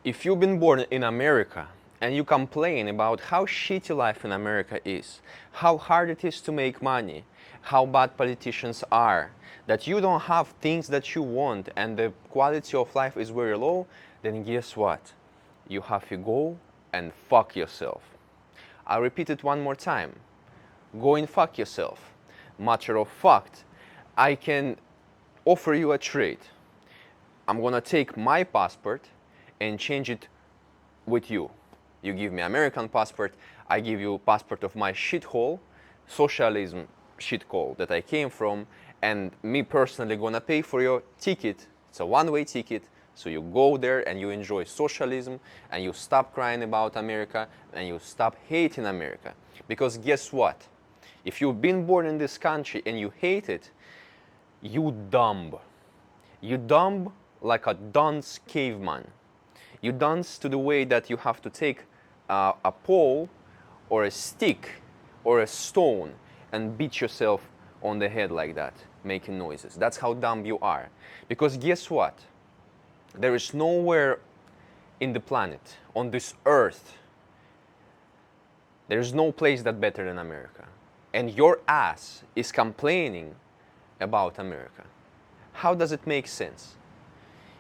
If you've been born in America and you complain about how shitty life in America is, how hard it is to make money, how bad politicians are, that you don't have things that you want and the quality of life is very low, then guess what? You have to go and fuck yourself. I'll repeat it one more time. Go and fuck yourself. Matter of fact, I can offer you a trade. I'm gonna take my passport and change it with you. You give me American passport, I give you passport of my shithole, socialism shithole that I came from, and me personally gonna pay for your ticket. It's a one-way ticket, so you go there and you enjoy socialism and you stop crying about America and you stop hating America. Because guess what? If you've been born in this country and you hate it, you dumb. You dumb like a dunce caveman. You dance to the way that you have to take a pole or a stick or a stone and beat yourself on the head like that, making noises. That's how dumb you are. Because guess what? There is nowhere in the planet, on this earth, there is no place that's better than America. And your ass is complaining about America. How does it make sense?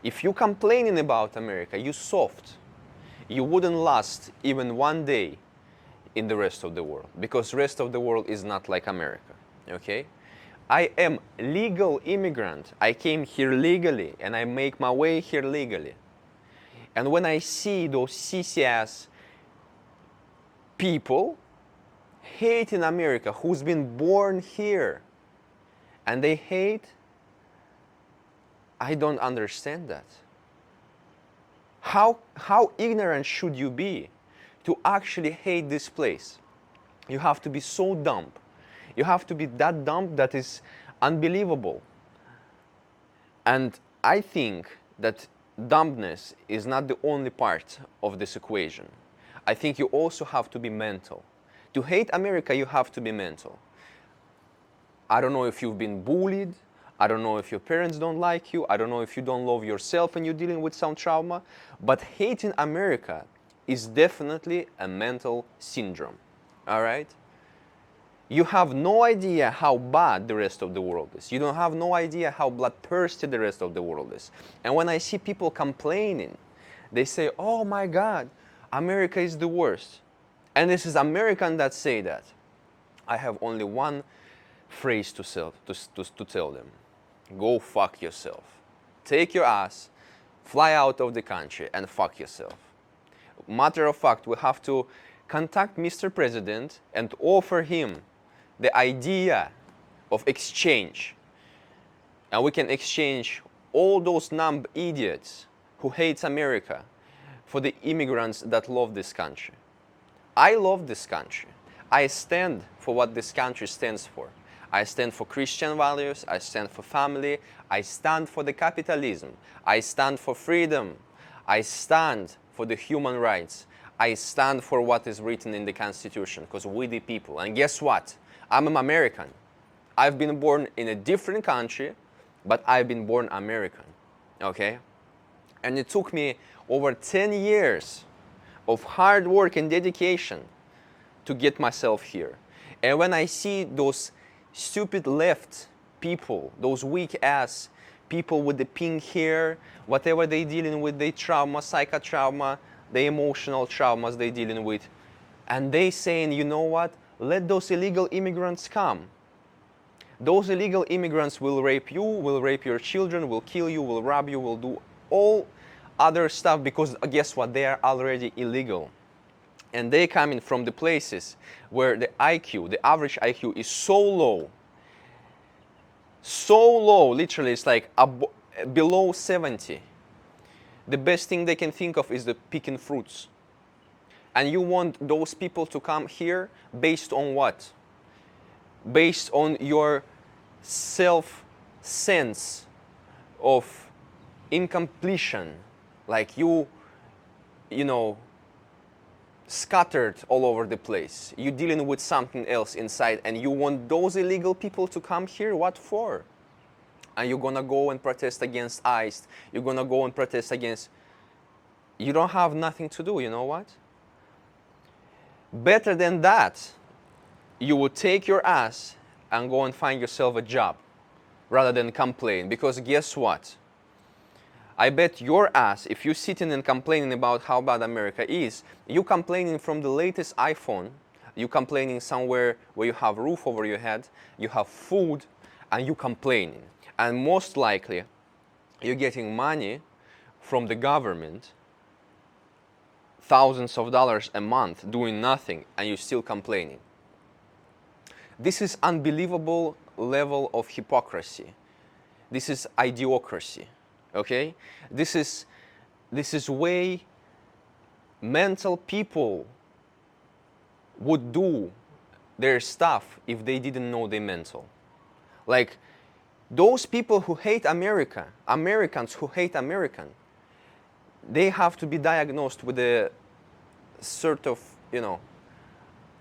If you're complaining about America, you're soft. You wouldn't last even one day in the rest of the world, because the rest of the world is not like America, okay? I am legal immigrant. I came here legally and I make my way here legally. And when I see those sissy-ass people hating America who's been born here and they hate, I don't understand that. How ignorant should you be to actually hate this place? You have to be so dumb. You have to be that dumb that is unbelievable. And I think that dumbness is not the only part of this equation. I think you also have to be mental. To hate America, you have to be mental. I don't know if you've been bullied. I don't know if your parents don't like you. I don't know if you don't love yourself and you're dealing with some trauma. But hating America is definitely a mental syndrome. All right? You have no idea how bad the rest of the world is. You don't have no idea how bloodthirsty the rest of the world is. And when I see people complaining, they say, oh my God, America is the worst. And this is American that say that. I have only one phrase to tell them. Go fuck yourself. Take your ass, fly out of the country and fuck yourself. Matter of fact, we have to contact Mr. President and offer him the idea of exchange. And we can exchange all those numb idiots who hate America for the immigrants that love this country. I love this country. I stand for what this country stands for. I stand for Christian values, I stand for family, I stand for the capitalism, I stand for freedom, I stand for the human rights, I stand for what is written in the Constitution, because we the people. And guess what? I'm an American. I've been born in a different country, but I've been born American, okay? And it took me over 10 years of hard work and dedication to get myself here. And when I see those stupid left people, those weak ass people with the pink hair, whatever they dealing with, their trauma, psychotrauma, the emotional traumas they dealing with, and they saying, you know what, let those illegal immigrants come. Those illegal immigrants will rape you, will rape your children, will kill you, will rob you, will do all other stuff, because guess what, they are already illegal. And they coming from the places where the IQ, the average IQ is so low, literally it's like below 70. The best thing they can think of is the picking fruits. And you want those people to come here based on what? Based on your self-sense of incompletion, like you know, scattered all over the place. You're dealing with something else inside and you want those illegal people to come here? What for? And you're gonna go and protest against ICE. You're gonna go and protest against You don't have nothing to do, you know what? Better than that, you would take your ass and go and find yourself a job rather than complain. Because guess what? I bet your ass, if you're sitting and complaining about how bad America is, you complaining from the latest iPhone, you complaining somewhere where you have roof over your head, you have food, and you complaining. And most likely, you're getting money from the government, thousands of dollars a month, doing nothing, and you're still complaining. This is unbelievable level of hypocrisy. This is idiocracy. Okay? This is way mental people would do their stuff if they didn't know they're mental. Like those people who hate America, Americans who hate American, they have to be diagnosed with a sort of,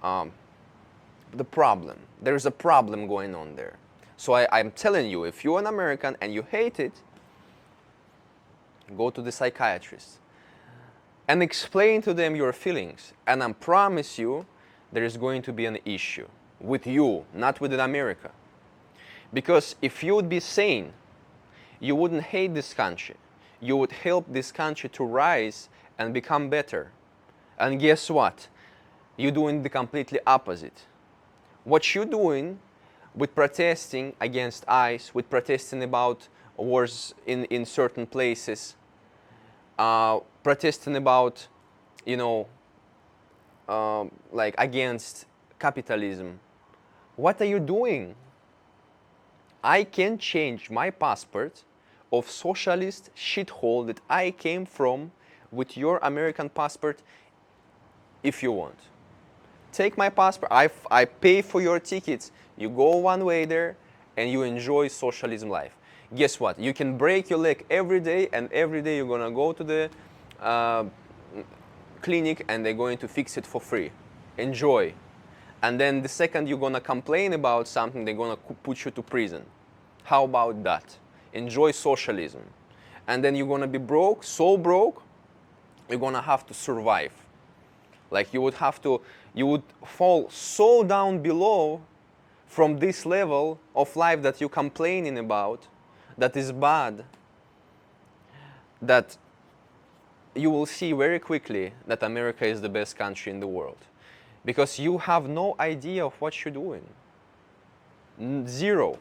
the problem. There's a problem going on there. So I'm telling you, if you're an American and you hate it, go to the psychiatrist and explain to them your feelings. And I promise you, there is going to be an issue with you, not with America. Because if you would be sane, you wouldn't hate this country. You would help this country to rise and become better. And guess what? You're doing the completely opposite. What you're doing with protesting against ICE, with protesting about wars in certain places, protesting about, like against capitalism. What are you doing? I can change my passport of socialist shithole that I came from with your American passport if you want. Take my passport, I pay for your tickets, you go one way there and you enjoy socialism life. Guess what? You can break your leg every day, and every day you're gonna go to the clinic and they're going to fix it for free. Enjoy. And then the second you're gonna complain about something, they're gonna put you to prison. How about that? Enjoy socialism. And then you're gonna be broke, so broke, you're gonna have to survive. Like you would fall so down below from this level of life that you're complaining about, that is bad, that you will see very quickly that America is the best country in the world. Because you have no idea of what you're doing. Zero.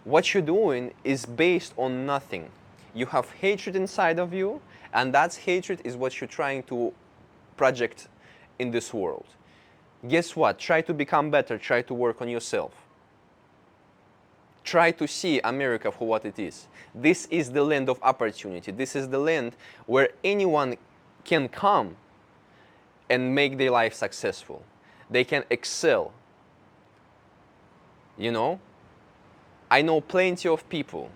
What you're doing is based on nothing. You have hatred inside of you, and that hatred is what you're trying to project in this world. Guess what? Try to become better. Try to work on yourself. Try to see America for what it is. This is the land of opportunity. This is the land where anyone can come and make their life successful. They can excel. I know plenty of people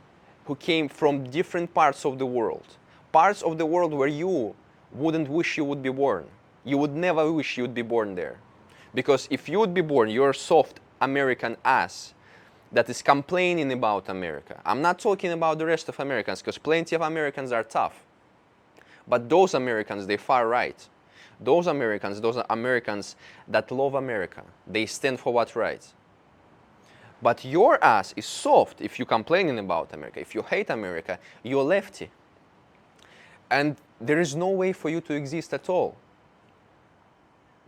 who came from different parts of the world. Parts of the world where you wouldn't wish you would be born. You would never wish you would be born there. Because if you would be born, you're a soft American ass that is complaining about America. I'm not talking about the rest of Americans, because plenty of Americans are tough. But those Americans, they're far right. Those are Americans that love America. They stand for what's right. But your ass is soft if you're complaining about America. If you hate America, you're lefty. And there is no way for you to exist at all.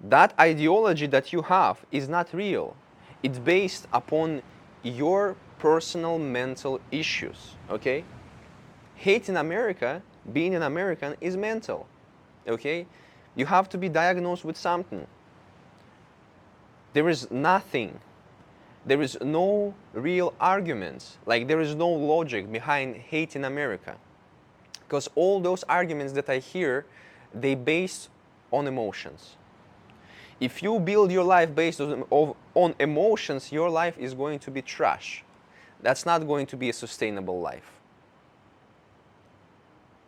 That ideology that you have is not real. It's based upon your personal mental issues, okay? Hating America, being an American, is mental, okay? You have to be diagnosed with something. There is nothing. There is no real arguments. Like, there is no logic behind hating America. Because all those arguments that I hear, they base on emotions. If you build your life based on emotions, your life is going to be trash. That's not going to be a sustainable life.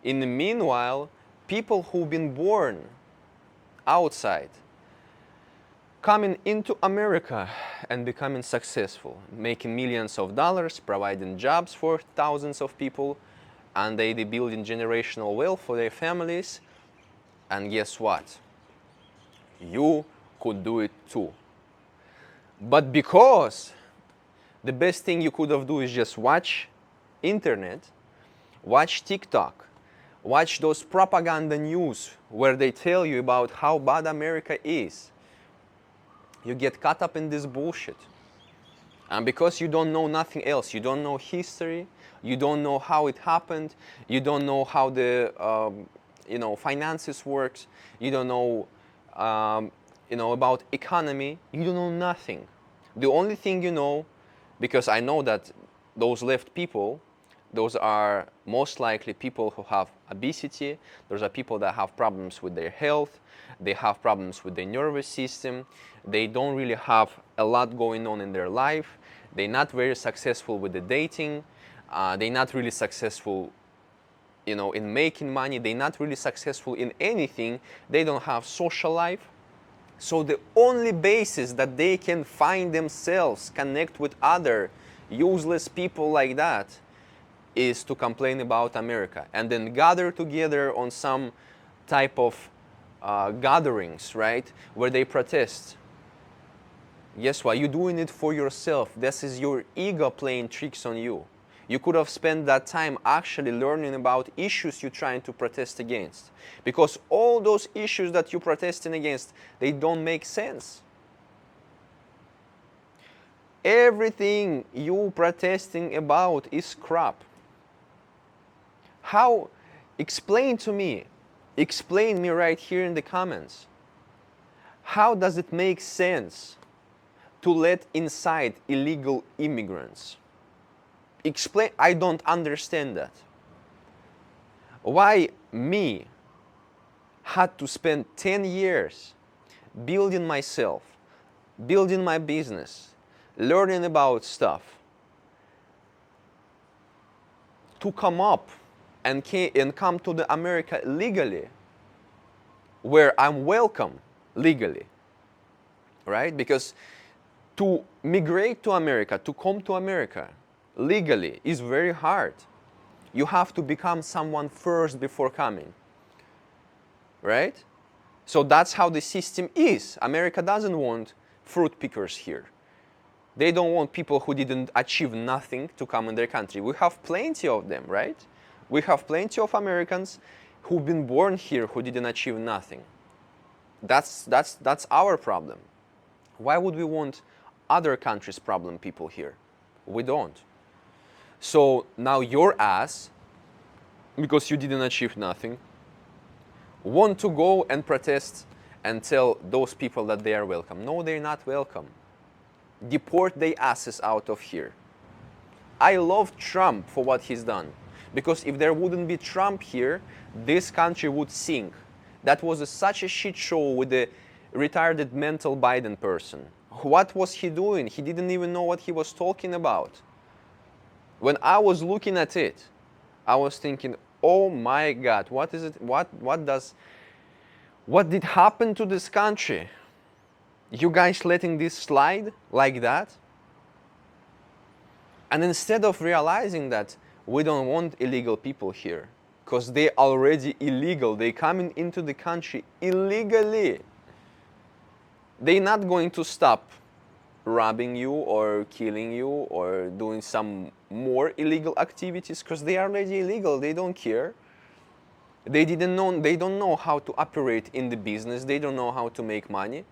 In the meanwhile, people who've been born outside, coming into America and becoming successful, making millions of dollars, providing jobs for thousands of people, and they building generational wealth for their families. And guess what? You could do it too. But because the best thing you could have done is just watch internet, watch TikTok, watch those propaganda news where they tell you about how bad America is. You get caught up in this bullshit. And because you don't know nothing else, you don't know history, you don't know how it happened, you don't know how the finances works, you don't know about economy, you don't know nothing. The only thing you know, because I know that those left people, those are most likely people who have obesity, those are people that have problems with their health, they have problems with their nervous system, they don't really have a lot going on in their life, they're not very successful with the dating, they're not really successful in making money, they're not really successful in anything, they don't have social life. So the only basis that they can find themselves connect with other useless people like that is to complain about America and then gather together on some type of gatherings, right, where they protest. Guess what? You're doing it for yourself. This is your ego playing tricks on you. You could have spent that time actually learning about issues you're trying to protest against. Because all those issues that you're protesting against, they don't make sense. Everything you protesting about is crap. How? Explain to me. Explain me right here in the comments. How does it make sense to let inside illegal immigrants? Explain. I don't understand that. Why me had to spend 10 years building myself, building my business, learning about stuff, to come up and come to the America legally, where I'm welcome legally, right? Because to migrate to America, to come to America legally is very hard. You have to become someone first before coming, right? So that's how the system is. America doesn't want fruit pickers here. They don't want people who didn't achieve nothing to come in their country. We have plenty of them, right? We have plenty of Americans who've been born here who didn't achieve nothing. That's our problem. Why would we want other countries' problem people here? We don't. So now your ass, because you didn't achieve nothing, want to go and protest and tell those people that they are welcome. No, they're not welcome. Deport their asses out of here. I love Trump for what he's done. Because if there wouldn't be Trump here, this country would sink. That was such a shit show with the retarded mental Biden person. What was he doing? He didn't even know what he was talking about. When I was looking at it, I was thinking, oh my God, what is it? What did happen to this country? You guys letting this slide like that? And instead of realizing that we don't want illegal people here, because they're already illegal, they're coming into the country illegally. They're not going to stop robbing you or killing you or doing some more illegal activities because they are already illegal. They don't care. They don't know how to operate in the business. They don't know how to make money.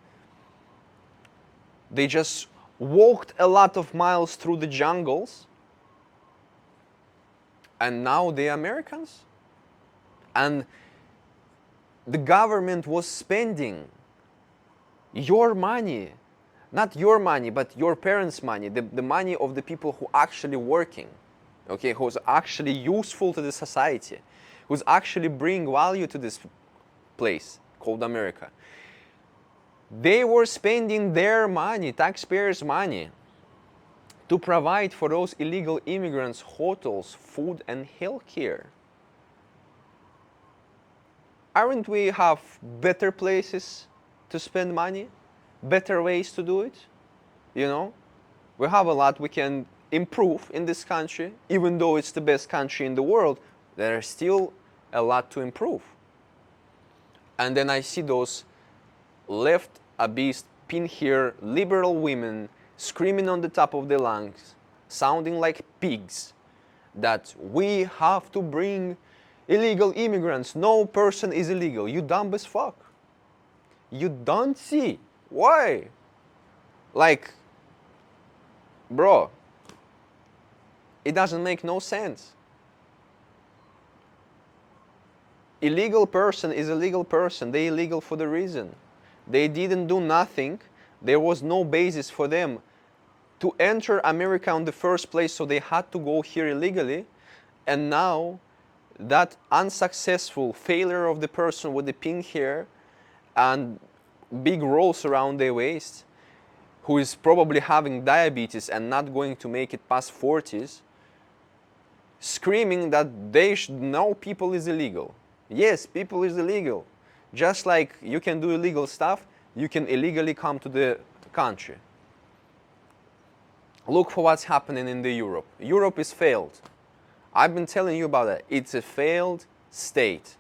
They just walked a lot of miles through the jungles, and now they're Americans. And the government was spending your money, not your money, but your parents' money, the money of the people who are actually working, okay, who's actually useful to the society, who's actually bring value to this place called America. They were spending their money, taxpayers' money, to provide for those illegal immigrants hotels, food, and health care. Aren't we have better places to spend money? Better ways to do it? You know? We have a lot we can improve in this country, even though it's the best country in the world. There's still a lot to improve. And then I see those left abyss, pin here, liberal women screaming on the top of their lungs, sounding like pigs, that we have to bring illegal immigrants. No person is illegal. You dumb as fuck. You don't see. Why? Like, bro, it doesn't make no sense. Illegal person is a legal person. They illegal for the reason. They didn't do nothing. There was no basis for them to enter America in the first place, so they had to go here illegally. And now, that unsuccessful failure of the person with the pink hair and big rolls around their waist, who is probably having diabetes and not going to make it past 40s, screaming that they should know people is illegal. Yes, people is illegal. Just like you can do illegal stuff, you can illegally come to the country. Look for what's happening in the Europe. Europe is failed. I've been telling you about that. It's a failed state.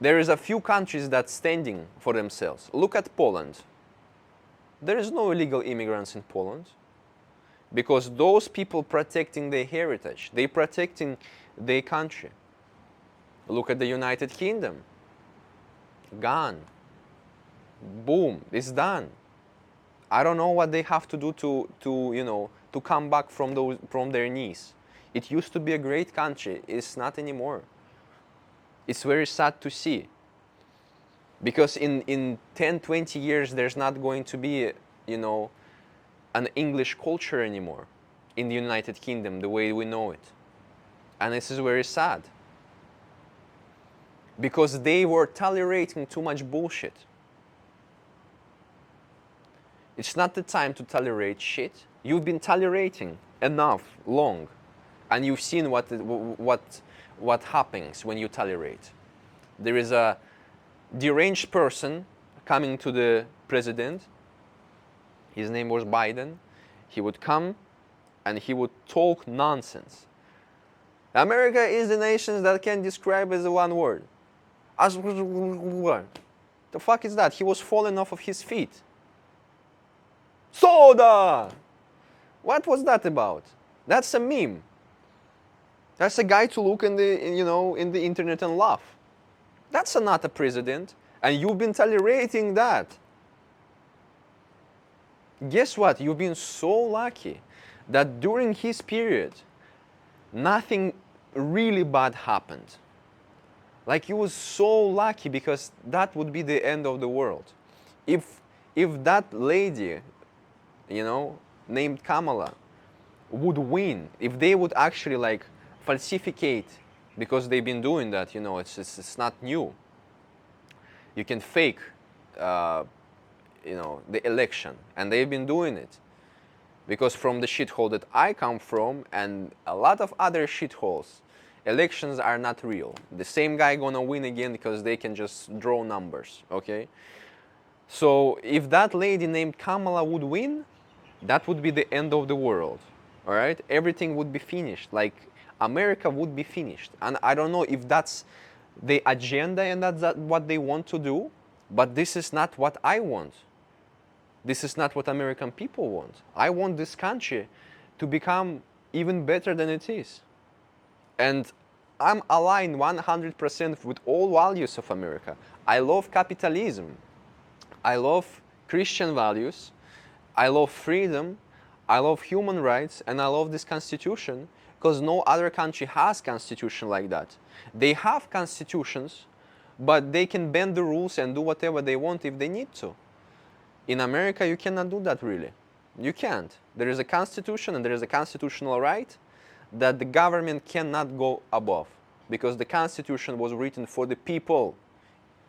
There is a few countries that's standing for themselves. Look at Poland. There is no illegal immigrants in Poland because those people protecting their heritage, they protecting their country. Look at the United Kingdom. Gone. Boom, it's done. I don't know what they have to do to come back from their knees. It used to be a great country. It's not anymore. It's very sad to see. Because in 10, 20 years, there's not going to be, an English culture anymore in the United Kingdom the way we know it. And this is very sad. Because they were tolerating too much bullshit. It's not the time to tolerate shit. You've been tolerating enough long, and you've seen what happens when you tolerate. There is a deranged person coming to the president. His name was Biden. He would come and he would talk nonsense. America is the nation that can describe as one word. The fuck is that? He was falling off of his feet. Soda! What was that about? That's a meme. That's a guy to look in the internet and laugh. That's not a president, and you've been tolerating that. Guess what? You've been so lucky that during his period, nothing really bad happened. Like, he was so lucky because that would be the end of the world. If that lady, named Kamala, would win, if they would actually falsificate, because they've been doing that, it's not new. You can fake, the election, and they've been doing it. Because from the shithole that I come from, and a lot of other shitholes, elections are not real. The same guy gonna win again because they can just draw numbers, okay? So if that lady named Kamala would win, that would be the end of the world, all right? Everything would be finished, like America would be finished. And I don't know if that's the agenda and that's what they want to do, but this is not what I want. This is not what American people want. I want this country to become even better than it is. And I'm aligned 100% with all values of America. I love capitalism. I love Christian values. I love freedom. I love human rights. And I love this constitution because no other country has constitution like that. They have constitutions, but they can bend the rules and do whatever they want if they need to. In America, you cannot do that really. You can't. There is a constitution and there is a constitutional right that the government cannot go above, because the Constitution was written for the people.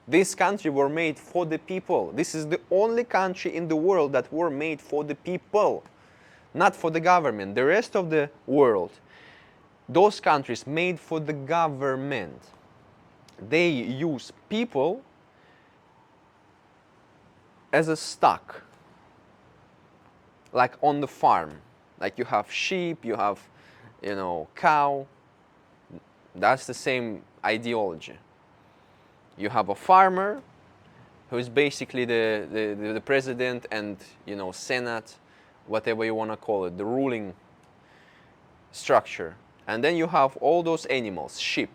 This country were made for the people. This is the only country in the world that were made for the people, not for the government. The rest of the world, those countries made for the government. They use people as a stock, like on the farm. Like you have sheep, you have cow, That's the same ideology. You have a farmer who is basically the president and, Senate, whatever you want to call it, the ruling structure. And then you have all those animals, sheep.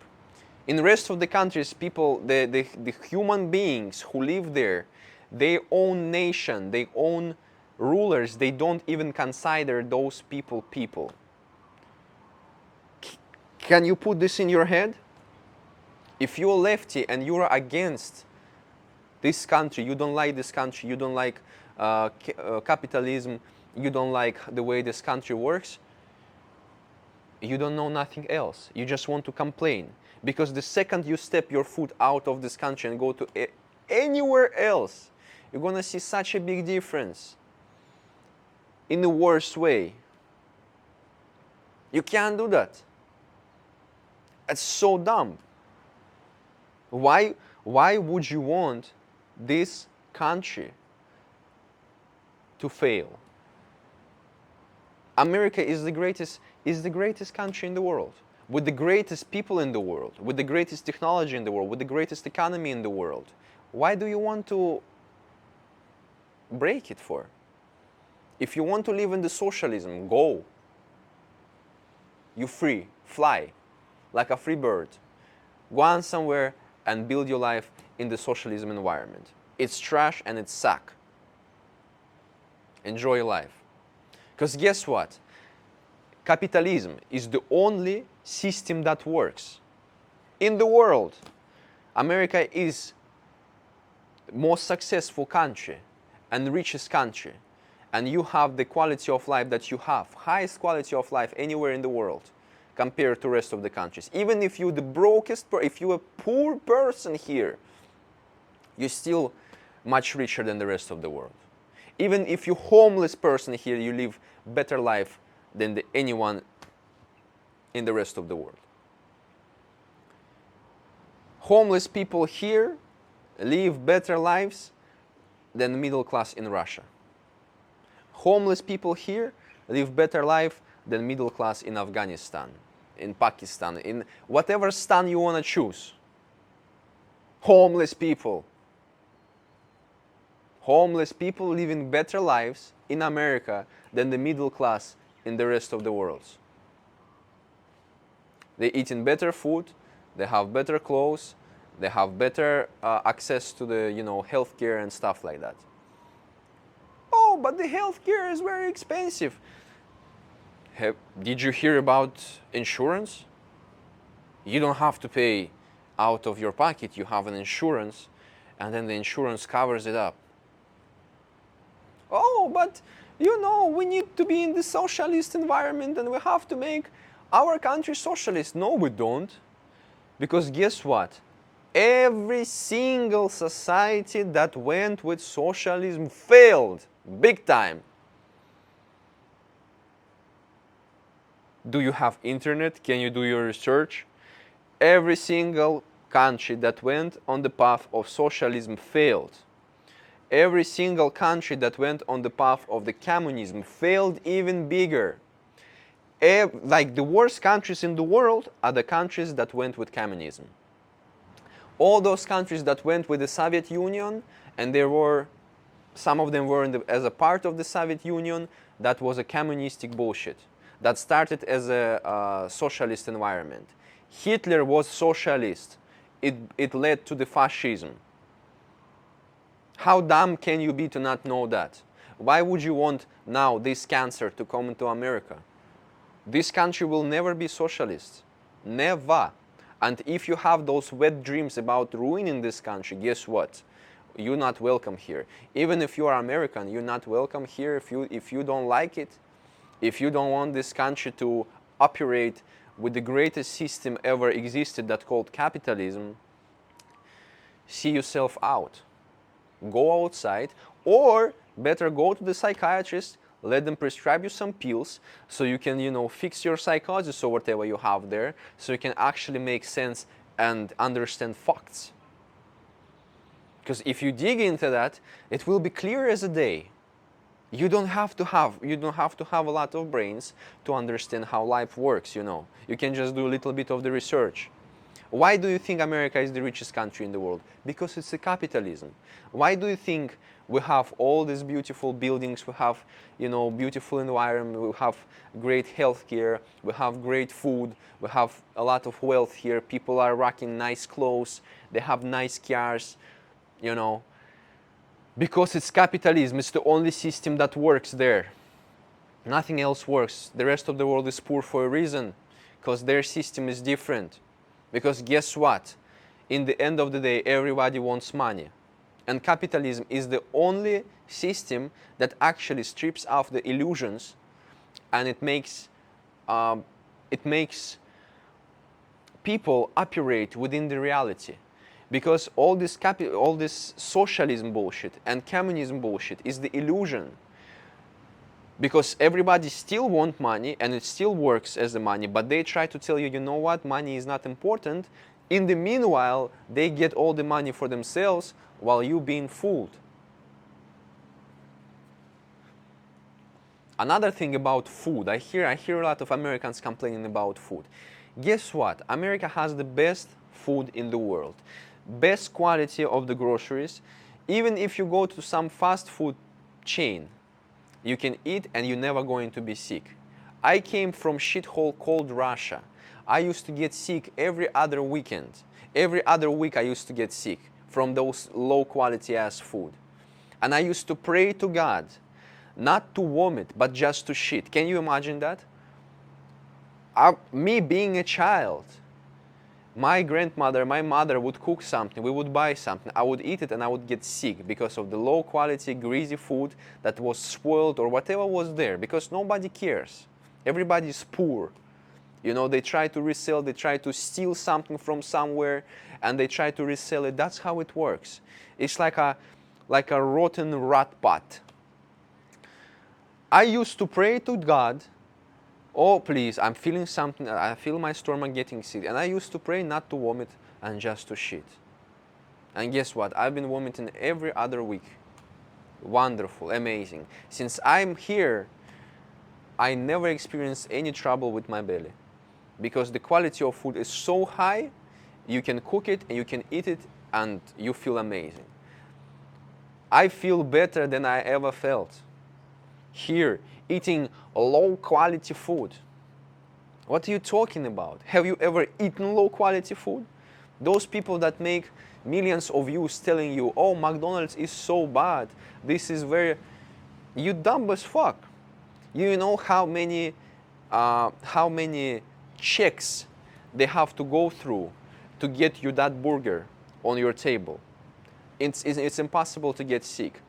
In the rest of the countries, people, the human beings who live there, they own nation, they own rulers, they don't even consider those people people. Can you put this in your head? If you're lefty and you're against this country, you don't like this country, you don't like capitalism, you don't like the way this country works, you don't know nothing else. You just want to complain. Because the second you step your foot out of this country and go to anywhere else, you're going to see such a big difference. In the worst way. You can't do that. It's so dumb. Why would you want this country to fail? America is the greatest country in the world, with the greatest people in the world, with the greatest technology in the world, with the greatest economy in the world. Why do you want to break it for? If you want to live in the socialism, go. You're free, fly, like a free bird. Go on somewhere and build your life in the socialism environment. It's trash and it's suck. Enjoy your life. Because guess what? Capitalism is the only system that works. In the world, America is the most successful country and richest country. And you have the quality of life that you have, highest quality of life anywhere in the world compared to the rest of the countries. Even if you're the brokest, if you're a poor person here, you're still much richer than the rest of the world. Even if you're a homeless person here, you live better life than anyone in the rest of the world. Homeless people here live better lives than the middle class in Russia. Homeless people here live better life than middle class in Afghanistan, in Pakistan, in whatever stan you want to choose. Homeless people. Homeless people living better lives in America than the middle class in the rest of the world. They eating better food, they have better clothes, they have better access to the healthcare and stuff like that. Oh, but the healthcare is very expensive. Did you hear about insurance? You don't have to pay out of your pocket. You have an insurance, and then the insurance covers it up. Oh, but we need to be in the socialist environment and we have to make our country socialist. No, we don't. Because guess what? Every single society that went with socialism failed big time. Do you have internet? Can you do your research? Every single country that went on the path of socialism failed. Every single country that went on the path of the communism failed even bigger. Like the worst countries in the world are the countries that went with communism. All those countries that went with the Soviet Union, and some of them were as a part of the Soviet Union, that was a communistic bullshit. That started as a socialist environment. Hitler was socialist. It led to the fascism. How dumb can you be to not know that? Why would you want now this cancer to come into America? This country will never be socialist. Never. And if you have those wet dreams about ruining this country, guess what? You're not welcome here. Even if you are American, you're not welcome here if you don't like it. If you don't want this country to operate with the greatest system ever existed that called capitalism, see yourself out. Go outside, or better go to the psychiatrist, let them prescribe you some pills so you can, fix your psychosis or whatever you have there, so you can actually make sense and understand facts. Because if you dig into that, it will be clear as a day. You don't have to have a lot of brains to understand how life works, you know. You can just do a little bit of the research. Why do you think America is the richest country in the world? Because it's a capitalism. Why do you think we have all these beautiful buildings, we have, you know, beautiful environment, we have great healthcare, we have great food, we have a lot of wealth here, people are rocking nice clothes, they have nice cars, you know, because it's capitalism. It's the only system that works there. Nothing else works. The rest of the world is poor for a reason, because their system is different. Because guess what? In the end of the day, everybody wants money. And capitalism is the only system that actually strips off the illusions, and it makes people operate within the reality. Because all this socialism bullshit and communism bullshit is the illusion. Because everybody still wants money and it still works as the money, but they try to tell you, you know what, money is not important. In the meanwhile, they get all the money for themselves while you being fooled. Another thing about food, I hear a lot of Americans complaining about food. Guess what? America has the best food in the world, best quality of the groceries. Even if you go to some fast food chain, you can eat and you're never going to be sick. I came from shithole called Russia. I used to get sick every other weekend. Every other week I used to get sick from those low quality ass food. And I used to pray to God not to vomit, but just to shit. Can you imagine that? Me being a child, my grandmother, my mother would cook something, we would buy something, I would eat it and I would get sick because of the low quality, greasy food that was spoiled or whatever was there, because nobody cares. Everybody is poor. You know, they try to resell, they try to steal something from somewhere and they try to resell it. That's how it works. It's like a rotten rat pot. I used to pray to God, oh please, I'm feeling something, I feel my stomach getting sick. And I used to pray not to vomit and just to shit. And guess what? I've been vomiting every other week. Wonderful, amazing. Since I'm here, I never experienced any trouble with my belly. Because the quality of food is so high, you can cook it and you can eat it and you feel amazing. I feel better than I ever felt here, eating low quality food. What are you talking about? Have you ever eaten low quality food? Those people that make millions of views telling you, oh, McDonald's is so bad, this is very... You dumb as fuck. You know how many checks they have to go through to get you that burger on your table. It's impossible to get sick.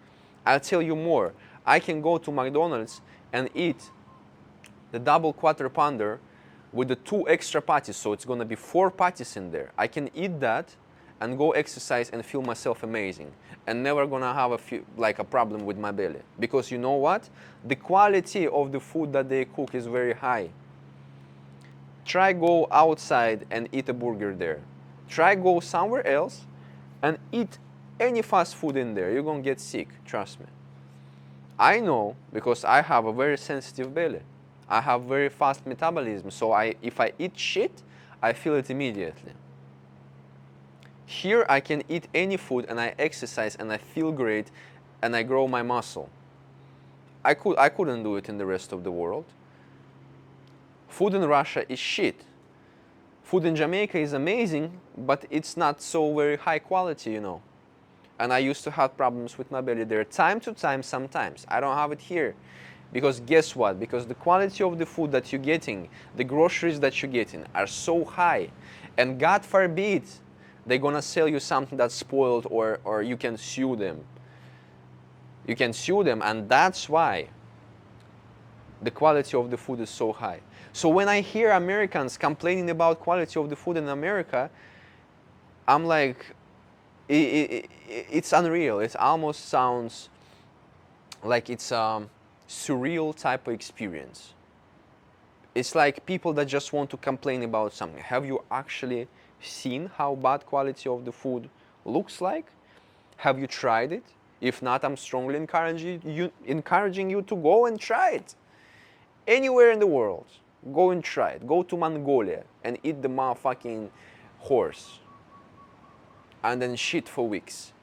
I'll tell you more. I can go to McDonald's and eat the double quarter pounder with the 2 extra patties, so it's gonna be 4 patties in there. I can eat that and go exercise and feel myself amazing and never gonna have a problem with my belly. Because you know what? The quality of the food that they cook is very high. Try go outside and eat a burger there. Try go somewhere else and eat any fast food in there. You're gonna get sick, trust me. I know, because I have a very sensitive belly. I have very fast metabolism, so if I eat shit, I feel it immediately. Here I can eat any food and I exercise and I feel great and I grow my muscle. I couldn't do it in the rest of the world. Food in Russia is shit. Food in Jamaica is amazing, but it's not so very high quality, you know. And I used to have problems with my belly there time to time sometimes. I don't have it here. Because guess what? Because the quality of the food that you're getting, the groceries that you're getting are so high. And God forbid, they're gonna sell you something that's spoiled or you can sue them. You can sue them, and that's why the quality of the food is so high. So when I hear Americans complaining about quality of the food in America, I'm like, it's unreal. It almost sounds like it's a surreal type of experience. It's like people that just want to complain about something. Have you actually seen how bad quality of the food looks like? Have you tried it? If not, I'm strongly encouraging you to go and try it. Anywhere in the world, go and try it. Go to Mongolia and eat the motherfucking horse and then shit for weeks.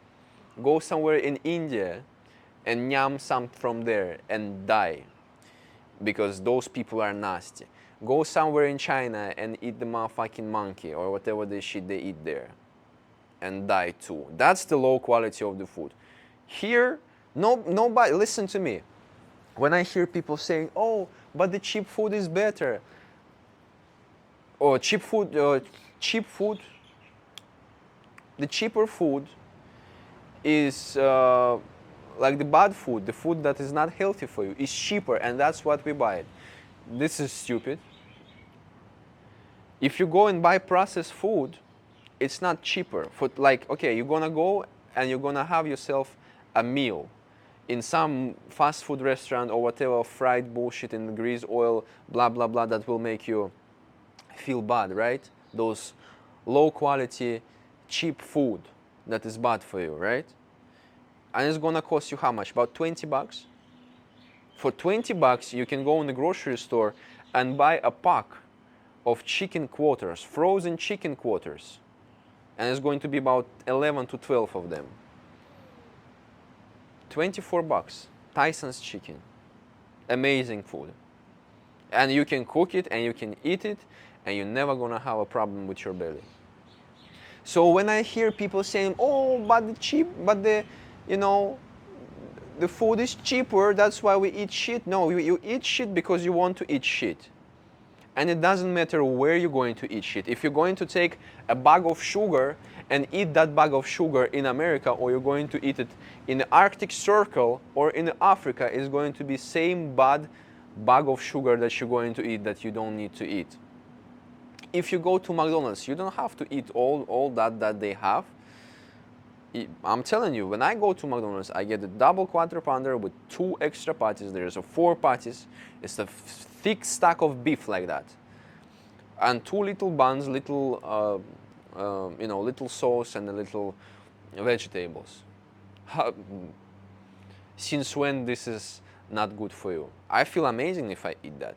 Go somewhere in India and yam some from there and die because those people are nasty. Go somewhere in China and eat the motherfucking monkey or whatever the shit they eat there and die too. That's the low quality of the food. Here, nobody, listen to me. When I hear people saying, oh, but the cheap food is better, or cheap food, the cheaper food is like the bad food, the food that is not healthy for you, is cheaper, and that's what we buy. This is stupid. If you go and buy processed food, it's not cheaper. For like, okay, you're gonna go and you're gonna have yourself a meal in some fast food restaurant or whatever fried bullshit in grease, oil, blah blah blah, that will make you feel bad, right? Those low quality, cheap food that is bad for you, right? And it's gonna cost you how much? About 20 bucks? For 20 bucks, you can go in the grocery store and buy a pack of chicken quarters, frozen chicken quarters. And it's going to be about 11 to 12 of them. 24 bucks, Tyson's chicken. Amazing food. And you can cook it and you can eat it and you're never gonna have a problem with your belly. So when I hear people saying, oh, but the food is cheaper, that's why we eat shit. No, you eat shit because you want to eat shit. And it doesn't matter where you're going to eat shit. If you're going to take a bag of sugar and eat that bag of sugar in America, or you're going to eat it in the Arctic Circle or in Africa, it's going to be same bad bag of sugar that you're going to eat that you don't need to eat. If you go to McDonald's, you don't have to eat all that they have. I'm telling you, when I go to McDonald's, I get a double quarter pounder with 2 extra patties. There's 4 patties. It's a thick stack of beef like that, and 2 little buns, little little sauce and a little vegetables. Since when this is not good for you? I feel amazing if I eat that.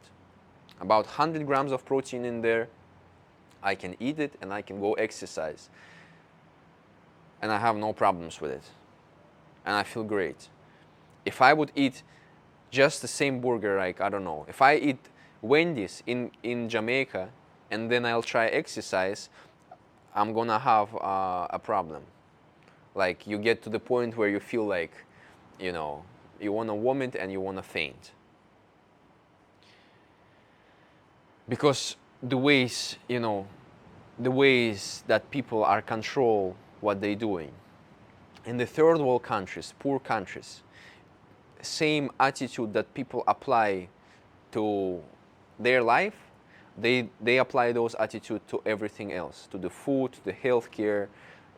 About 100 grams of protein in there. I can eat it and I can go exercise. And I have no problems with it. And I feel great. If I would eat just the same burger, like, I don't know, if I eat Wendy's in Jamaica and then I'll try exercise, I'm gonna have a problem. Like, you get to the point where you feel like, you wanna vomit and you wanna faint. Because the ways that people are control what they're doing. In the third world countries, poor countries, same attitude that people apply to their life, they apply those attitudes to everything else, to the food, to the healthcare,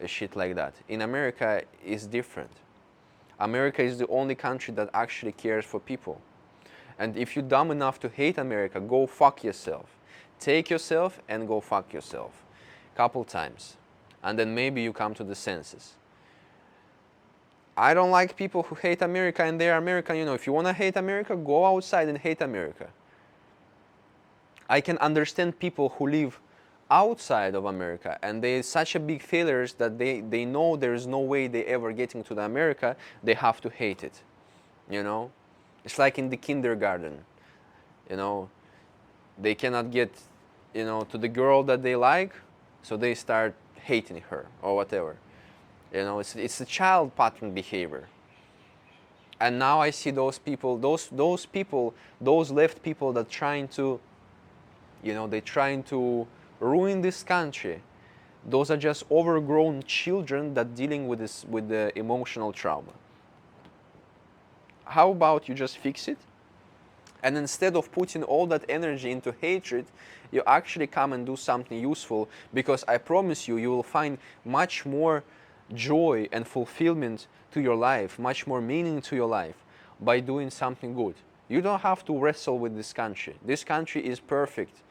shit like that. In America, it's different. America is the only country that actually cares for people. And if you're dumb enough to hate America, go fuck yourself. Take yourself and go fuck yourself. Couple times. And then maybe you come to the senses. I don't like people who hate America and they're American. If you want to hate America, go outside and hate America. I can understand people who live outside of America and they're such a big failures that they know there's no way they ever getting to the America, they have to hate it. It's like in the kindergarten. They cannot get, to the girl that they like, so they start hating her or whatever. It's a child pattern behavior. And now I see those people, those left people that trying to, they're trying to ruin this country. Those are just overgrown children that dealing with the emotional trauma. How about you just fix it? And instead of putting all that energy into hatred, you actually come and do something useful, because I promise you, you will find much more joy and fulfillment to your life, much more meaning to your life by doing something good. You don't have to wrestle with this country. This country is perfect.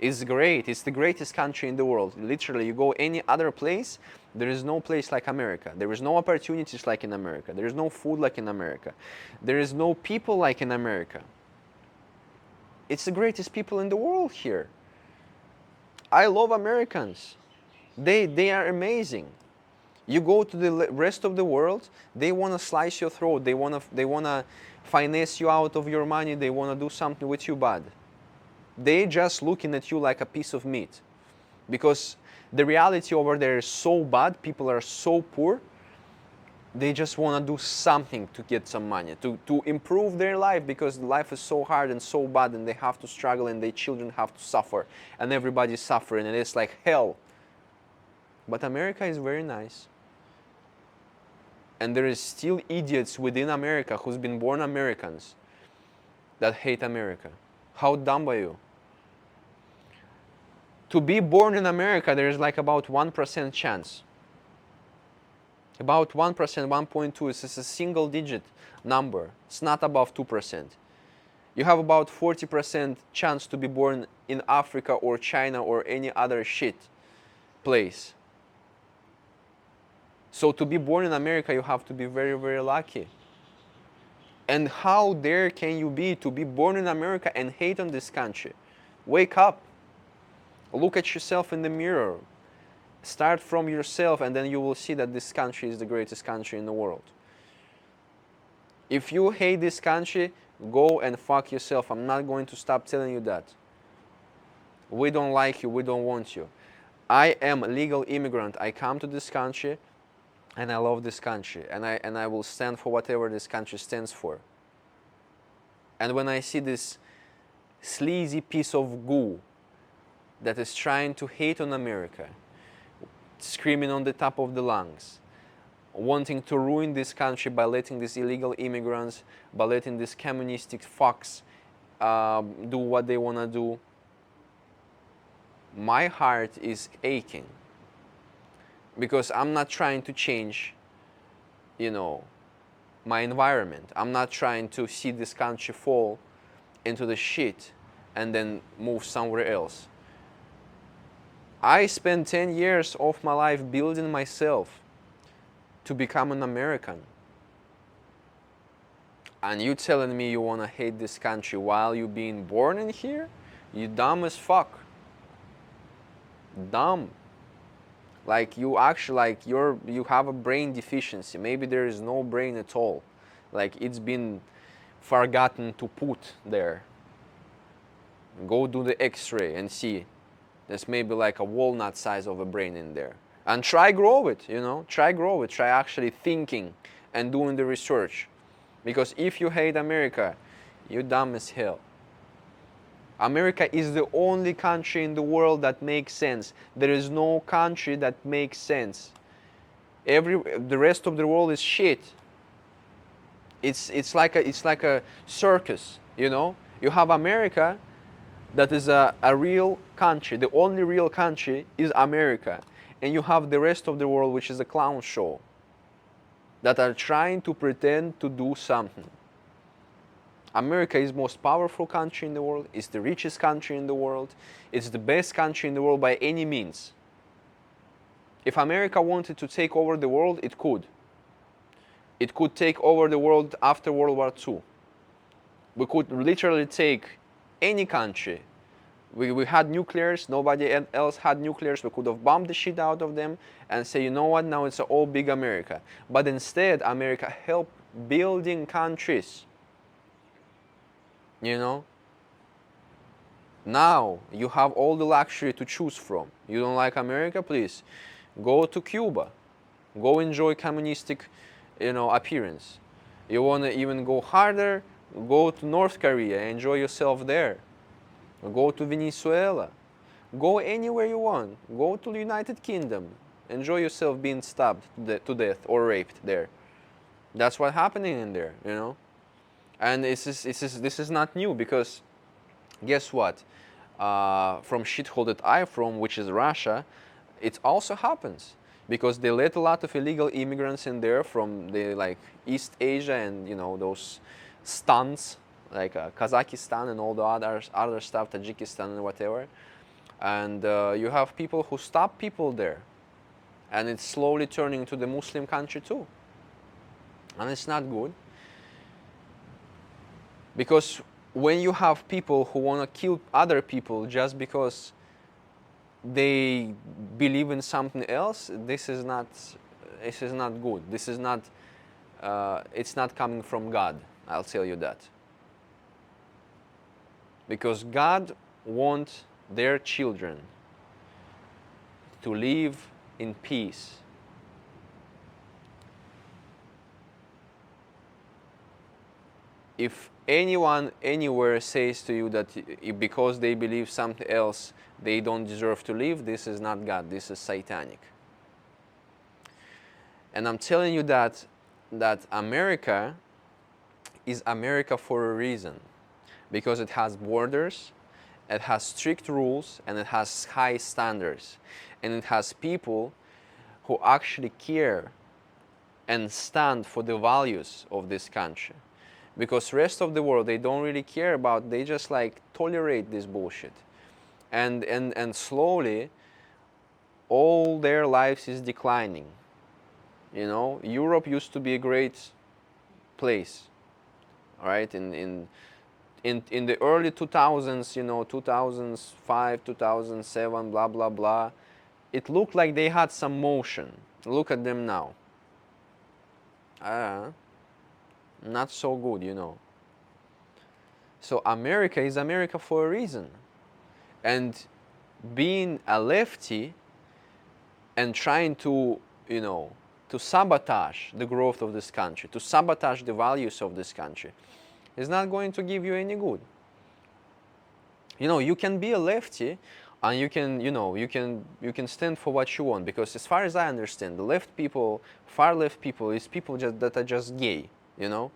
It's great. It's the greatest country in the world. Literally, you go any other place, there is no place like America. There is no opportunities like in America. There is no food like in America. There is no people like in America. It's the greatest people in the world here. I love Americans. They are amazing. You go to the rest of the world, they want to slice your throat. They wanna finesse you out of your money. They want to do something with you bad. They just looking at you like a piece of meat, because the reality over there is so bad. People are so poor. They just want to do something to get some money, to improve their life, because life is so hard and so bad, and they have to struggle, and their children have to suffer, and everybody's suffering, and it's like hell. But America is very nice. And there is still idiots within America who's been born Americans that hate America. How dumb are you? To be born in America, there is like about 1% chance. About 1%, 1.2, it's a single digit number. It's not above 2%. You have about 40% chance to be born in Africa or China or any other shit place. So to be born in America, you have to be very, very lucky. And how dare can you be to be born in America and hate on this country? Wake up. Look at yourself in the mirror. Start from yourself, and then you will see that this country is the greatest country in the world. If you hate this country, go and fuck yourself. I'm not going to stop telling you that. We don't like you. We don't want you. I am a legal immigrant. I come to this country, and I love this country, and I will stand for whatever this country stands for. And when I see this sleazy piece of goo that is trying to hate on America, screaming on the top of the lungs, wanting to ruin this country by letting these illegal immigrants, by letting these communistic fucks do what they want to do, my heart is aching. Because I'm not trying to change, my environment. I'm not trying to see this country fall into the shit and then move somewhere else. I spent 10 years of my life building myself to become an American. And you telling me you want to hate this country while you being born in here? You dumb as fuck. Dumb. Like you actually, like you have a brain deficiency. Maybe there is no brain at all. Like it's been forgotten to put there. Go do the x-ray and see. There's maybe like a walnut size of a brain in there. And try grow it, Try grow it. Try actually thinking and doing the research. Because if you hate America, you're dumb as hell. America is the only country in the world that makes sense. There is no country that makes sense. The rest of the world is shit. It's like a circus, You have America, that is a real country. The only real country is America. And you have the rest of the world, which is a clown show, that are trying to pretend to do something. America is the most powerful country in the world. It's the richest country in the world. It's the best country in the world by any means. If America wanted to take over the world, it could. It could take over the world after World War II. We could literally take any country. We had nuclears, nobody else had nuclears. We could have bombed the shit out of them and say, you know what, now it's all big America. But instead, America helped building countries. Now you have all the luxury to choose from. You don't like America? Please go to Cuba. Go enjoy communistic, appearance. You want to even go harder? Go to North Korea. Enjoy yourself there. Go to Venezuela. Go anywhere you want. Go to the United Kingdom. Enjoy yourself being stabbed to death or raped there. That's what's happening in there, And this is not new, because guess what? From shithole that I'm from, which is Russia, it also happens. Because they let a lot of illegal immigrants in there from the East Asia and those stans like Kazakhstan and all the other stuff, Tajikistan and whatever. And you have people who stop people there, and it's slowly turning to the Muslim country too, and it's not good. Because when you have people who want to kill other people just because they believe in something else, this is not good. This is not it's not coming from God, I'll tell you that. Because God wants their children to live in peace. If anyone anywhere says to you that because they believe something else they don't deserve to live, this is not God, this is satanic. And I'm telling you that America is America for a reason, because it has borders, it has strict rules, and it has high standards, and it has people who actually care and stand for the values of this country. Because rest of the world, they don't really care about, they just like tolerate this bullshit. And slowly, all their lives is declining. You know, Europe used to be a great place, right? In the early 2000s, you know, 2005, 2007, blah, blah, blah, it looked like they had some motion. Look at them now. Not so good, you know. So America is America for a reason. And being a lefty and trying to, you know, to sabotage the growth of this country, to sabotage the values of this country, is not going to give you any good. You know, you can be a lefty and you can, you know, you can stand for what you want, because as far as I understand, the left people, far left people, is people that are just gay, you know.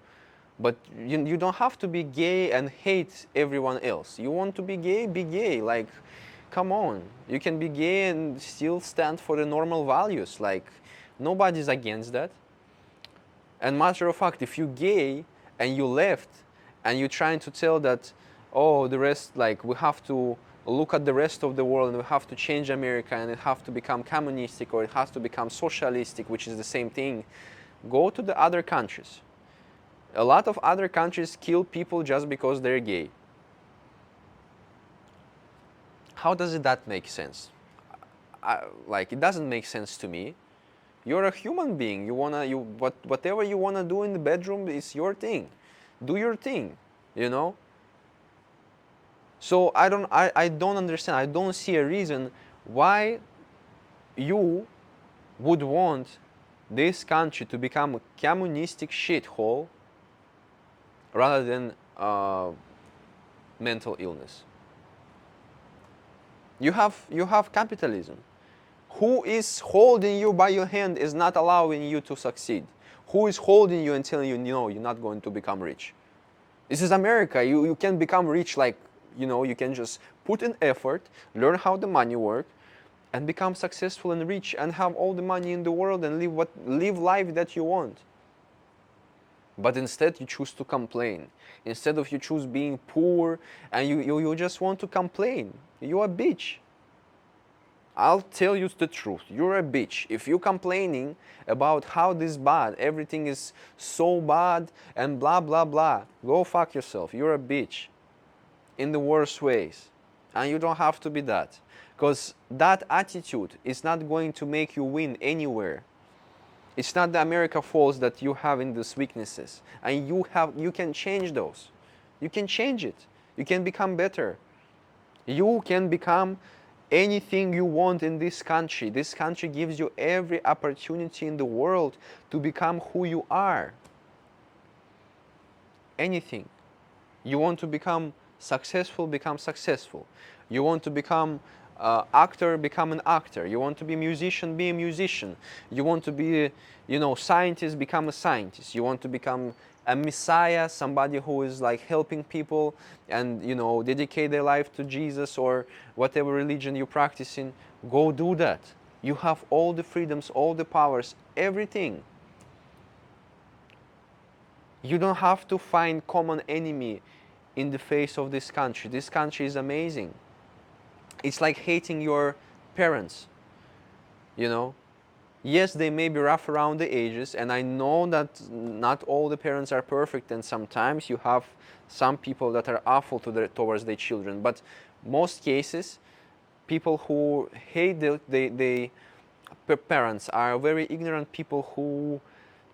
But you don't have to be gay and hate everyone else. You want to be gay, like, come on. You can be gay and still stand for the normal values, like, nobody's against that. And matter of fact, if you're gay and you left and you're trying to tell that, oh, the rest, like, we have to look at the rest of the world and we have to change America and it have to become communistic or it has to become socialistic, which is the same thing, go to the other countries. A lot of other countries kill people just because they're gay. How does that make sense? Like, it doesn't make sense to me. You're a human being. Whatever you wanna do in the bedroom is your thing. Do your thing, you know. So I don't understand. I don't see a reason why you would want this country to become a communistic shithole rather than mental illness. You have capitalism. Who is holding you by your hand is not allowing you to succeed? Who is holding you and telling you, no, you're not going to become rich? This is America. You can become rich, like, you know, you can just put in effort, learn how the money works, and become successful and rich and have all the money in the world and live life that you want. But instead you choose to complain. Instead of you choose being poor and you just want to complain. You're a bitch. I'll tell you the truth. You're a bitch. If you're complaining about how this bad, everything is so bad and blah, blah, blah, go fuck yourself. You're a bitch. In the worst ways. And you don't have to be that. Because that attitude is not going to make you win anywhere. It's not the America faults that you have in these weaknesses. And you can change those. You can change it. You can become better. You can become anything you want in this country. This country gives you every opportunity in the world to become who you are. Anything. You want to become successful, become successful. You want to become actor, become an actor. You want to be a musician, be a musician. You want to be, you know, scientist, become a scientist. You want to become a messiah, somebody who is like helping people and, you know, dedicate their life to Jesus or whatever religion you're practicing. Go do that. You have all the freedoms, all the powers, everything. You don't have to find common enemy in the face of this country. This country is amazing. It's like hating your parents, you know. Yes, they may be rough around the edges, and I know that not all the parents are perfect, and sometimes you have some people that are awful towards their children. But most cases, people who hate the parents are very ignorant people who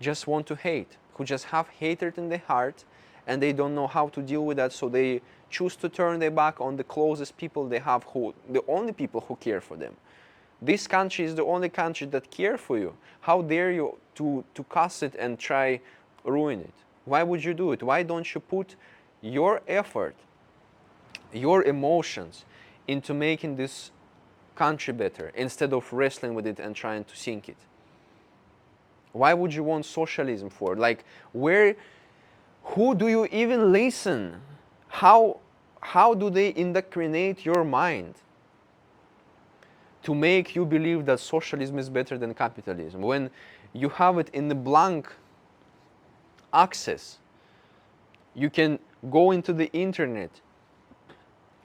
just want to hate, who just have hatred in their heart, and they don't know how to deal with that, so they choose to turn their back on the closest people they have, who the only people who care for them. This country is the only country that care for you. How dare you to cuss it and try ruin it? Why would you do it? Why don't you put your effort, your emotions into making this country better instead of wrestling with it and trying to sink it? Why would you want socialism for? Like, who do you even listen? How do they indoctrinate your mind to make you believe that socialism is better than capitalism when you have it in the blank access? You can go into the internet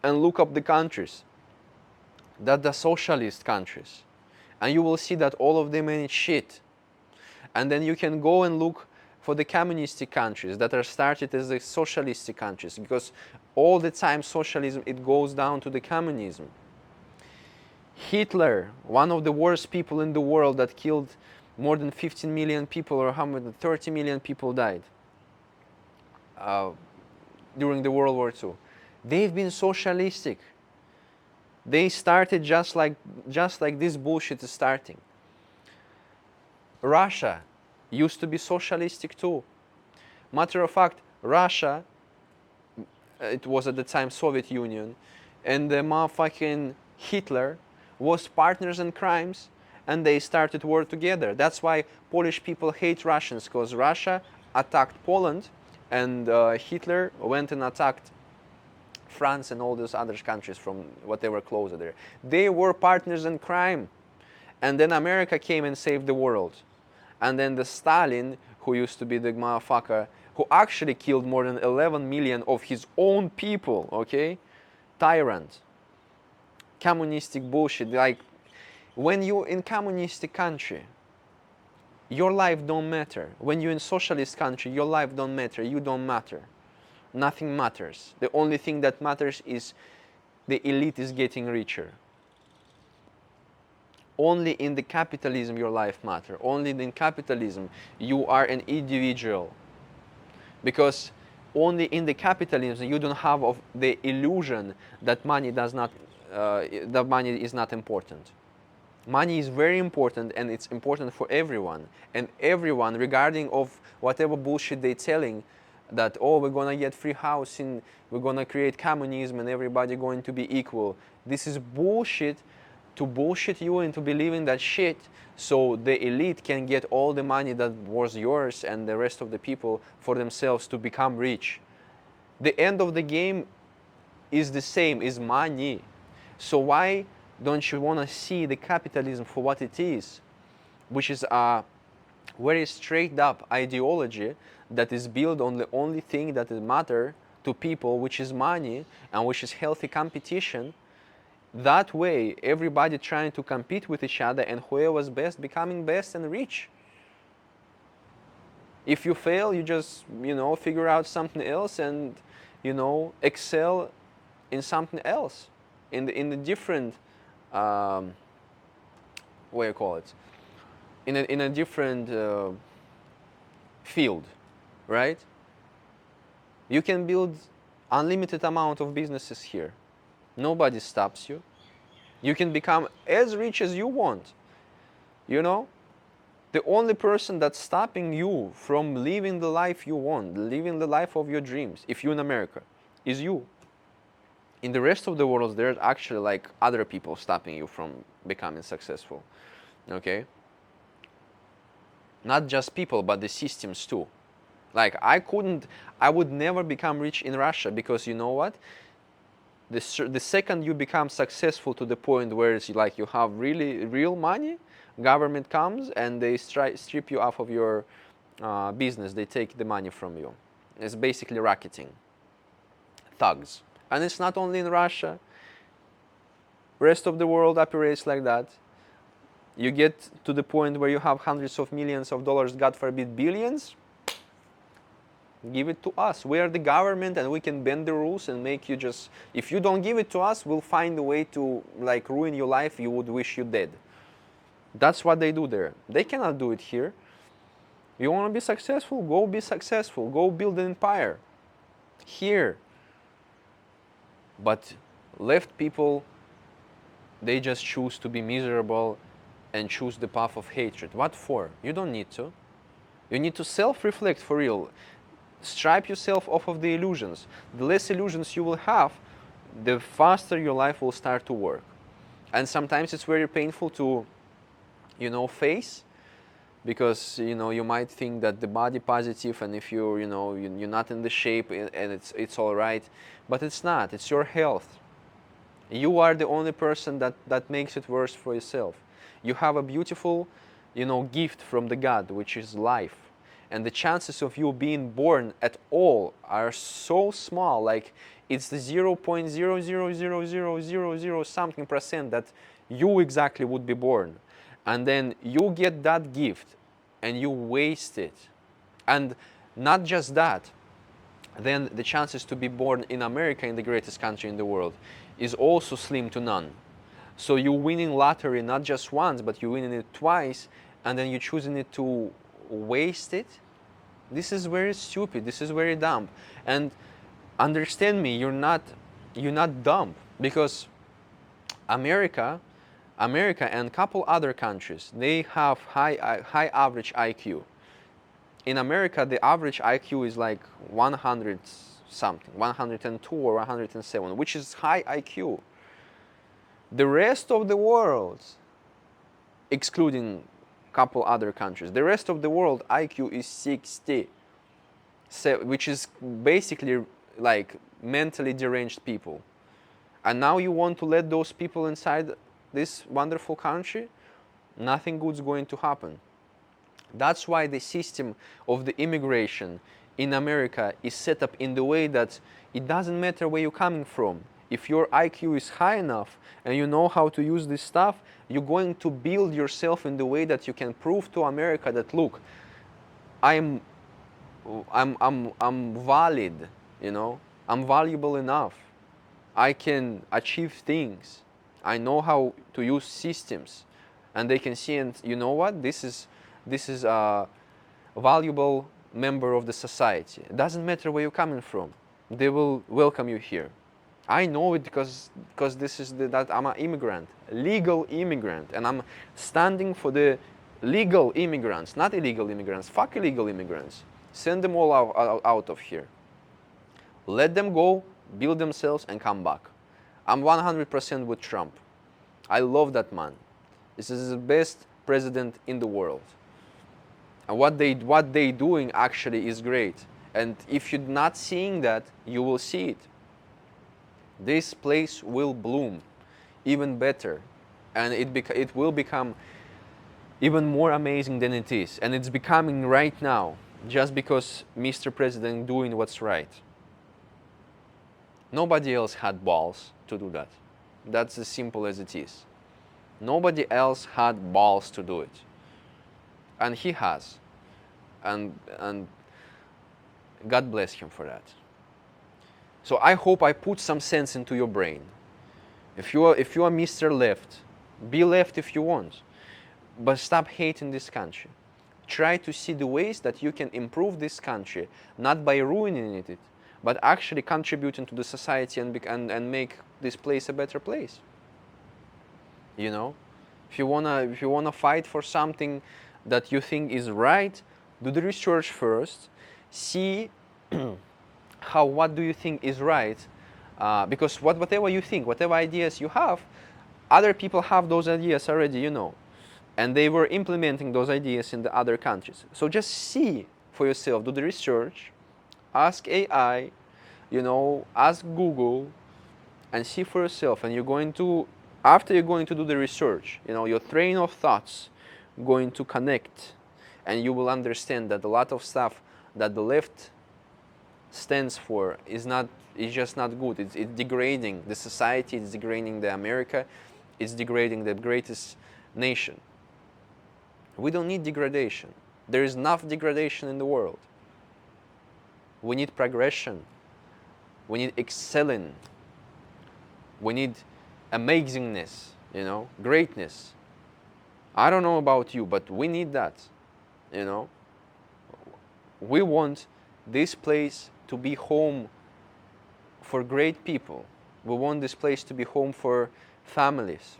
and look up the countries that the socialist countries, and you will see that all of them ain't shit. And then you can go and look for the communistic countries that are started as the socialistic countries, because all the time socialism, it goes down to the communism. Hitler, one of the worst people in the world that killed more than 15 million people, or 130 million people died during the World War II. They've been socialistic. They started just like this bullshit is starting. Russia used to be socialistic too. Matter of fact, Russia, it was at the time Soviet Union, and the motherfucking Hitler was partners in crimes, and they started war together. That's why Polish people hate Russians, because Russia attacked Poland, and Hitler went and attacked France and all those other countries from whatever closer there. They were partners in crime. And then America came and saved the world. And then the Stalin, who used to be the motherfucker, who actually killed more than 11 million of his own people, okay? Tyrant. Communistic bullshit. Like, when you're in communistic country, your life don't matter. When you're in socialist country, your life don't matter. You don't matter. Nothing matters. The only thing that matters is the elite is getting richer. Only in the capitalism your life matters. Only in capitalism you are an individual. Because only in the capitalism you don't have of the illusion that money does not, that money is not important. Money is very important, and it's important for everyone. And everyone, regarding of whatever bullshit they're telling, that, oh, we're gonna get free housing, we're gonna create communism, and everybody going to be equal. This is bullshit, to bullshit you into believing that shit, so the elite can get all the money that was yours and the rest of the people for themselves to become rich. The end of the game is the same, is money. So why don't you want to see the capitalism for what it is, which is a very straight up ideology that is built on the only thing that matters to people, which is money, and which is healthy competition. That way, everybody trying to compete with each other, and whoever's best becoming best and rich. If you fail, you just, figure out something else and, excel in something else, in the different, what do you call it? In a different field, right? You can build unlimited amount of businesses here. Nobody stops you. You can become as rich as you want. The only person that's stopping you from living the life you want, living the life of your dreams, if you're in America, is you. In the rest of the world, there's actually like other people stopping you from becoming successful. Okay? Not just people, but the systems too. Like, I would never become rich in Russia, because you know what? The second you become successful to the point where it's like you have really real money, government comes and they strip you off of your business. They take the money from you. It's basically racketing. Thugs. And it's not only in Russia. Rest of the world operates like that. You get to the point where you have hundreds of millions of dollars, God forbid billions, give it to us. We are the government and we can bend the rules and make you just, if you don't give it to us, we'll find a way to like ruin your life. You would wish you dead. That's what they do there. They cannot do it here. You want to be successful? Go be successful. Go build an empire here. But left people, they just choose to be miserable and choose the path of hatred. What for? You don't need to. You need to self-reflect for real. Strip yourself off of the illusions. The less illusions you will have, the faster your life will start to work. And sometimes it's very painful to, face, because you might think that the body positive, and if you're not in the shape and it's all right, but it's not. It's your health. You are the only person that makes it worse for yourself. You have a beautiful, gift from the God, which is life. And the chances of you being born at all are so small, like it's the 0.0000000 something percent that you exactly would be born. And then you get that gift and you waste it. And not just that, then the chances to be born in America, in the greatest country in the world, is also slim to none. So you're winning lottery not just once, but you're winning it twice, and then you're choosing it to waste it. This is very stupid. This is very dumb. And understand me, you're not dumb, because America and a couple other countries, they have high average IQ. In America, the average IQ is like 100 something, 102 or 107, which is high IQ. The rest of the world, excluding a couple other countries, the rest of the world IQ is 60, which is basically like mentally deranged people. And now you want to let those people inside this wonderful country? Nothing good's going to happen. That's why the system of the immigration in America is set up in the way that it doesn't matter where you're coming from. If your IQ is high enough and you know how to use this stuff, you're going to build yourself in the way that you can prove to America that, look, I'm valid, I'm valuable enough. I can achieve things. I know how to use systems. And they can see, and you know what? This is a valuable member of the society. It doesn't matter where you're coming from. They will welcome you here. I know it because this is that I'm an immigrant, legal immigrant, and I'm standing for the legal immigrants, not illegal immigrants. Fuck illegal immigrants. Send them all out of here. Let them go, build themselves, and come back. I'm 100% with Trump. I love that man. This is the best president in the world. And what they doing actually is great. And if you're not seeing that, you will see it. This place will bloom even better, and it will become even more amazing than it is. And it's becoming right now, just because Mr. President doing what's right. Nobody else had balls to do that. That's as simple as it is. Nobody else had balls to do it. And he has. And God bless him for that. So I hope I put some sense into your brain. If you are Mr. Left, be left if you want. But stop hating this country. Try to see the ways that you can improve this country, not by ruining it, but actually contributing to the society and make this place a better place. If you wanna fight for something that you think is right, do the research first. See what do you think is right, because whatever you think, whatever ideas you have, other people have those ideas already, and they were implementing those ideas in the other countries. So just see for yourself, do the research, ask AI, ask Google, and see for yourself. And after you're going to do the research, your train of thoughts going to connect, and you will understand that a lot of stuff that the left stands for is just not good. It's degrading the society, it's degrading the America, it's degrading the greatest nation. We don't need degradation. There is enough degradation in the world. We need progression. We need excelling. We need amazingness, you know, greatness. I don't know about you, but we need that, you know. We want this place to be home for great people. We want this place to be home for families,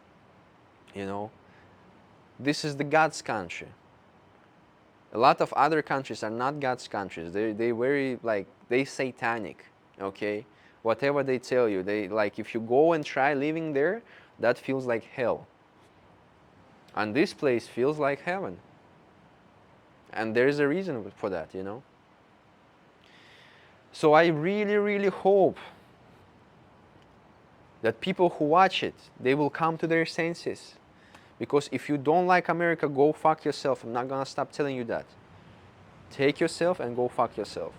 you know. This is the God's country. A lot of other countries are not God's countries. They very like they satanic, okay? Whatever they tell you, they like if you go and try living there, that feels like hell. And this place feels like heaven. And there's a reason for that, you know. So I really, really hope that people who watch it, they will come to their senses. Because if you don't like America, go fuck yourself. I'm not gonna stop telling you that. Take yourself and go fuck yourself.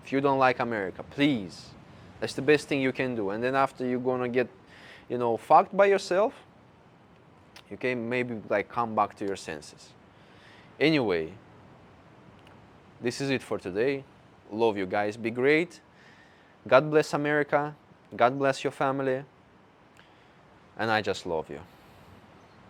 If you don't like America, please. That's the best thing you can do. And then after you're gonna get, you know, fucked by yourself, you can maybe like come back to your senses. Anyway, this is it for today. Love you guys. Be great. God bless America. God bless your family. And I just love you.